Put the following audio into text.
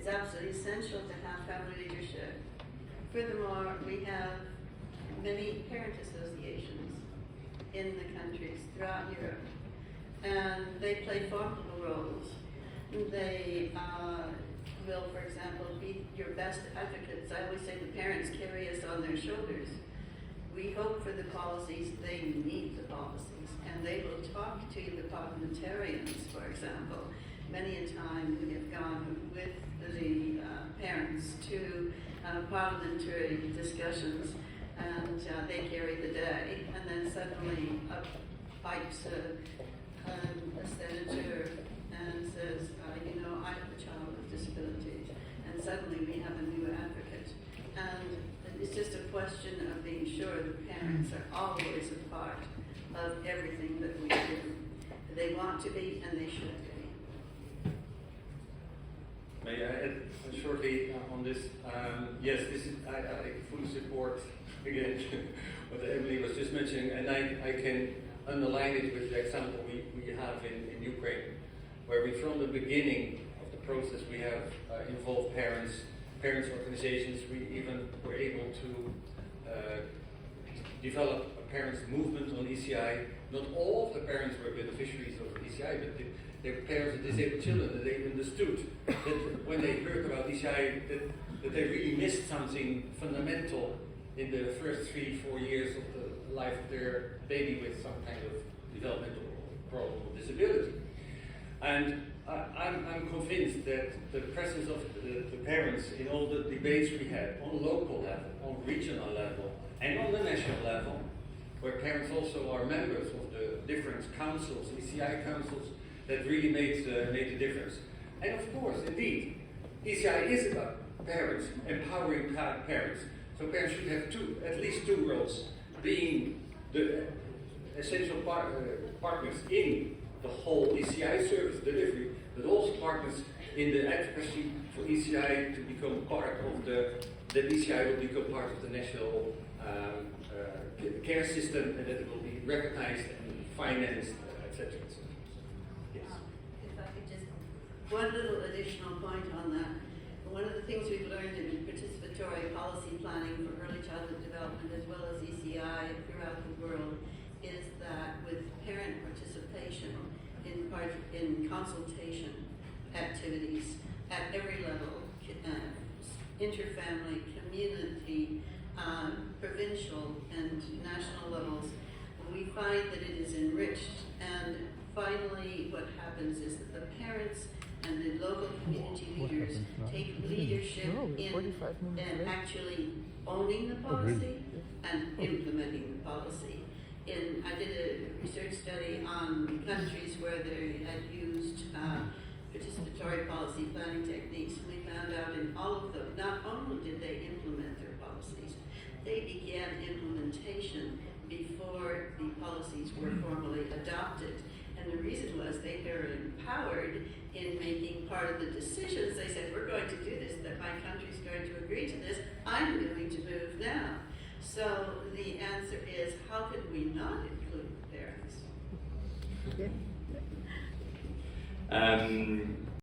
it's absolutely essential to have family leadership. Furthermore, we have many parent associations in the countries throughout Europe, and they play formidable roles. They will, for example, be your best advocates. I always say the parents carry us on their shoulders. We hope for the policies, they need the policies, and they will talk to the parliamentarians, for example. Many a time we have gone with the parents to parliamentary discussions, and they carry the day, and then suddenly up pipes a senator and says, you know, I have a child with disabilities, and suddenly we have a new advocate. And it's just a question of being sure that parents are always a part of everything that we do. They want to be, and they should be. May I add shortly on this? Yes, this is, I fully support again what Emily was just mentioning, and I can underline it with the example we have in Ukraine, where we, from the beginning of the process, we have involved parents organizations. We even were able to develop a parents movement on ECI. Not all of the parents were beneficiaries of ECI, but they were parents of disabled children, and they understood that when they heard about ECI, that they really missed something fundamental in the first 3-4 years of the life of their baby with some kind of developmental problem or disability. And I'm convinced that the presence of the parents in all the debates we had on local level, on regional level, and on the national level, where parents also are members of the different councils, ECI councils, that really made a difference. And of course, indeed, ECI is about parents, empowering parents. So parents should have at least two roles, being the essential partners in the whole ECI service delivery, but also partners in the advocacy for ECI to become part of that ECI will become part of the national care system, and that it will be recognized and financed, etc. Yes. If I could just, one little additional point on that. One of the things we've learned in participatory policy planning for early childhood development, as well as ECI throughout the world, is that with parent participation in consultation activities at every level, interfamily, community, provincial and national levels, we find that it is enriched. And finally, what happens is that the parents and the local community leaders take leadership in actually owning the policy and implementing the policy. I did a research study on countries where they had used participatory policy planning techniques. We found out in all of them, not only did they implement their policies, they began implementation before the policies were formally adopted. And the reason was they were empowered in making part of the decisions. They said, we're going to do this, that my country's going to agree to this, I'm going to move now. So the answer is, how could we not include parents?